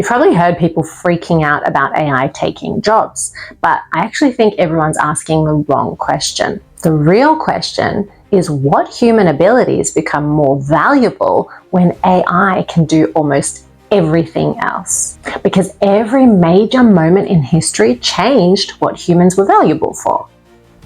You've probably heard people freaking out about AI taking jobs, but I actually think everyone's asking the wrong question. The real question is, what human abilities become more valuable when AI can do almost everything else? Because every major moment in history changed what humans were valuable for.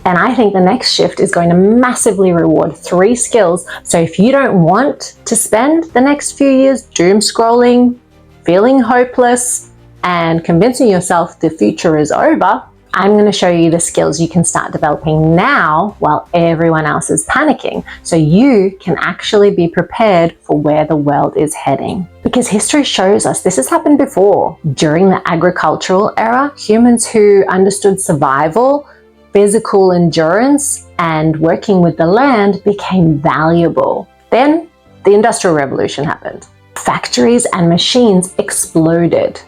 And I think the next shift is going to massively reward 3 skills. So if you don't want to spend the next few years doom scrolling, feeling hopeless, and convincing yourself the future is over, I'm going to show you the skills you can start developing now while everyone else is panicking, so you can actually be prepared for where the world is heading. Because history shows us this has happened before. During the agricultural era, humans who understood survival, physical endurance, and working with the land became valuable. Then the Industrial Revolution happened. Factories and machines exploded.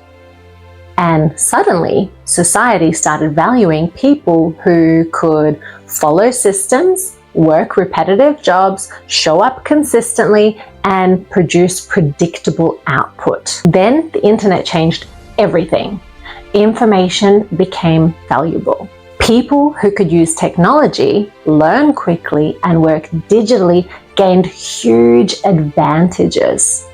And suddenly, society started valuing people who could follow systems, work repetitive jobs, show up consistently, and produce predictable output. Then the internet changed everything. Information became valuable. People who could use technology, learn quickly, and work digitally gained huge advantages.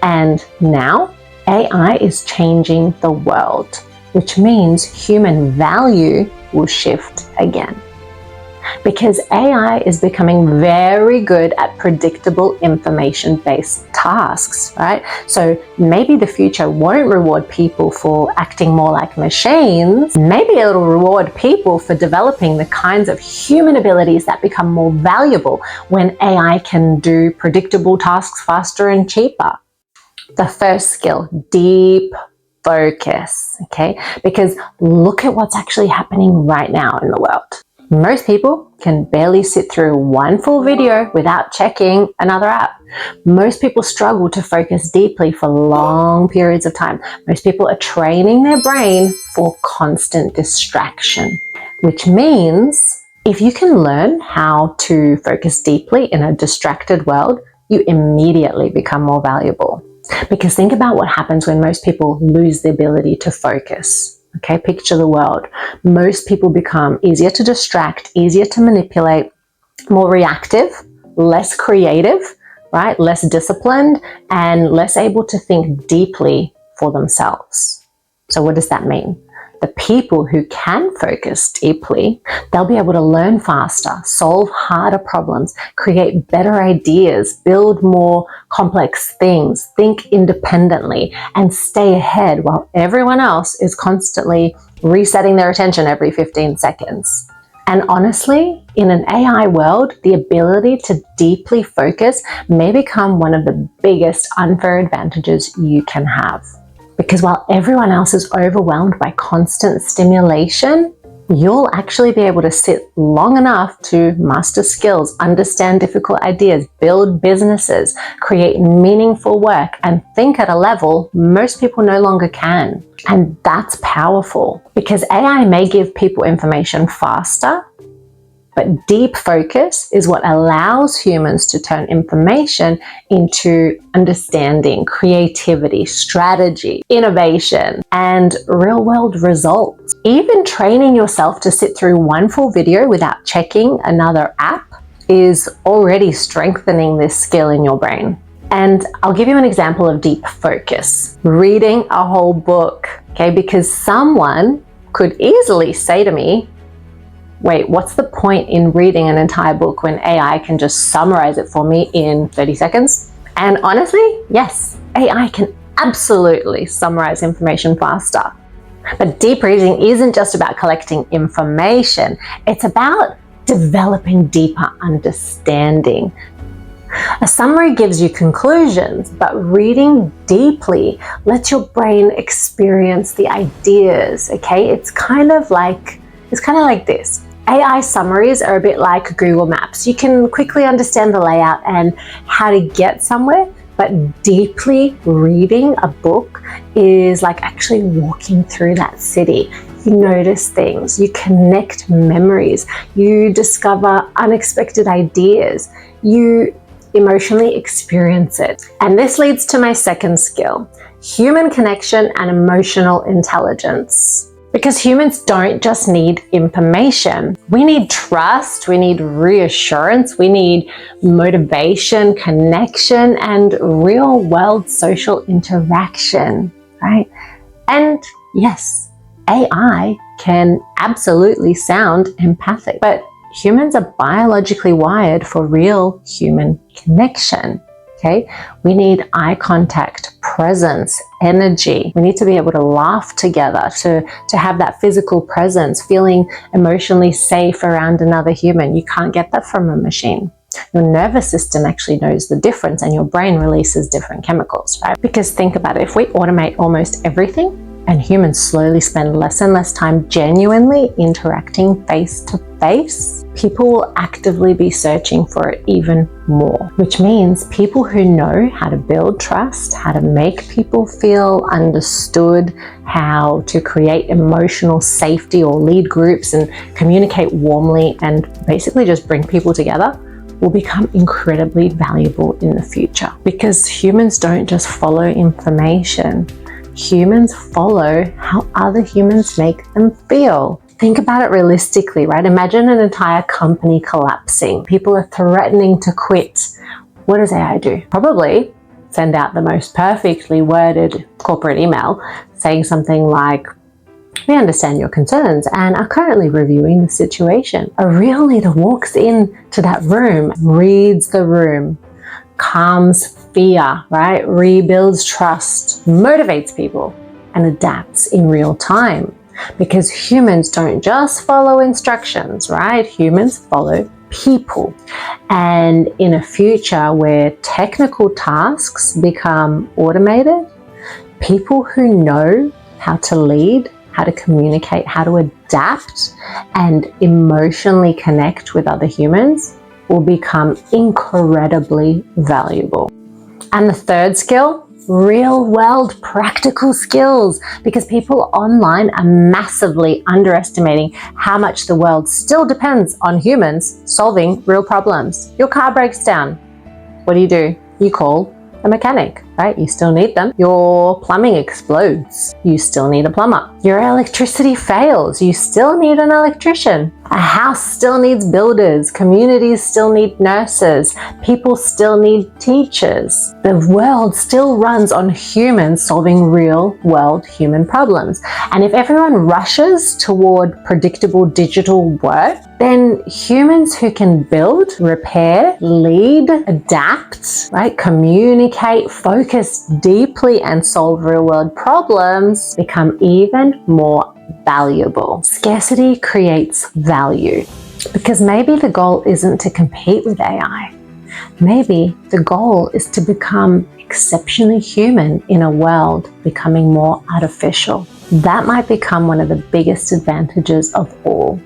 And now, AI is changing the world, which means human value will shift again. Because AI is becoming very good at predictable information-based tasks, right? So maybe the future won't reward people for acting more like machines. Maybe it'll reward people for developing the kinds of human abilities that become more valuable when AI can do predictable tasks faster and cheaper. The first skill, deep focus, okay? Because look at what's actually happening right now in the world. Most people can barely sit through one full video without checking another app. Most people struggle to focus deeply for long periods of time. Most people are training their brain for constant distraction, which means if you can learn how to focus deeply in a distracted world, you immediately become more valuable. Because think about what happens when most people lose the ability to focus. Okay, picture the world. Most people become easier to distract, easier to manipulate, more reactive, less creative, right? Less disciplined, and less able to think deeply for themselves. So what does that mean? The people who can focus deeply, they'll be able to learn faster, solve harder problems, create better ideas, build more complex things, think independently, and stay ahead while everyone else is constantly resetting their attention every 15 seconds. And honestly, in an AI world, the ability to deeply focus may become one of the biggest unfair advantages you can have. Because while everyone else is overwhelmed by constant stimulation, you'll actually be able to sit long enough to master skills, understand difficult ideas, build businesses, create meaningful work, and think at a level most people no longer can. And that's powerful because AI may give people information faster, but deep focus is what allows humans to turn information into understanding, creativity, strategy, innovation, and real-world results. Even training yourself to sit through one full video without checking another app is already strengthening this skill in your brain. And I'll give you an example of deep focus. Reading a whole book, okay? Because someone could easily say to me, wait, what's the point in reading an entire book when AI can just summarize it for me in 30 seconds? And honestly, yes, AI can absolutely summarize information faster. But deep reading isn't just about collecting information. It's about developing deeper understanding. A summary gives you conclusions, but reading deeply lets your brain experience the ideas, okay? It's kind of like this. AI summaries are a bit like Google Maps. You can quickly understand the layout and how to get somewhere, but deeply reading a book is like actually walking through that city. You notice things, you connect memories, you discover unexpected ideas, you emotionally experience it. And this leads to my second skill. human connection and emotional intelligence. Because humans don't just need information. We need trust, we need reassurance, we need motivation, connection, and real-world social interaction, right? And yes, AI can absolutely sound empathic, but humans are biologically wired for real human connection. Okay, we need eye contact, presence, energy. We need to be able to laugh together, to have that physical presence, feeling emotionally safe around another human. You can't get that from a machine. Your nervous system actually knows the difference, and your brain releases different chemicals, right? Because think about it, if we automate almost everything and humans slowly spend less and less time genuinely interacting face to face, people will actively be searching for it even more, which means people who know how to build trust, how to make people feel understood, how to create emotional safety or lead groups and communicate warmly and basically just bring people together, will become incredibly valuable in the future. Because humans don't just follow information. Humans follow how other humans make them feel. Think about it realistically, right? Imagine an entire company collapsing. People are threatening to quit. What does AI do? Probably send out the most perfectly worded corporate email saying something like, "We understand your concerns and are currently reviewing the situation." A real leader walks into that room, reads the room, calms fear, right? Rebuilds trust, motivates people, and adapts in real time. Because humans don't just follow instructions, right? Humans follow people. And in a future where technical tasks become automated, people who know how to lead, how to communicate, how to adapt, and emotionally connect with other humans will become incredibly valuable. And the third skill, real world practical skills, because people online are massively underestimating how much the world still depends on humans solving real problems. Your car breaks down. What do? You call a mechanic, right? You still need them. Your plumbing explodes. You still need a plumber. Your electricity fails. You still need an electrician. A house still needs builders. Communities still need nurses. People still need teachers. The world still runs on humans solving real world human problems. And if everyone rushes toward predictable digital work, then humans who can build, repair, lead, adapt, right, communicate, focus deeply and solve real world problems become even more valuable. Scarcity creates value, because maybe the goal isn't to compete with AI. Maybe the goal is to become exceptionally human in a world becoming more artificial. That might become one of the biggest advantages of all.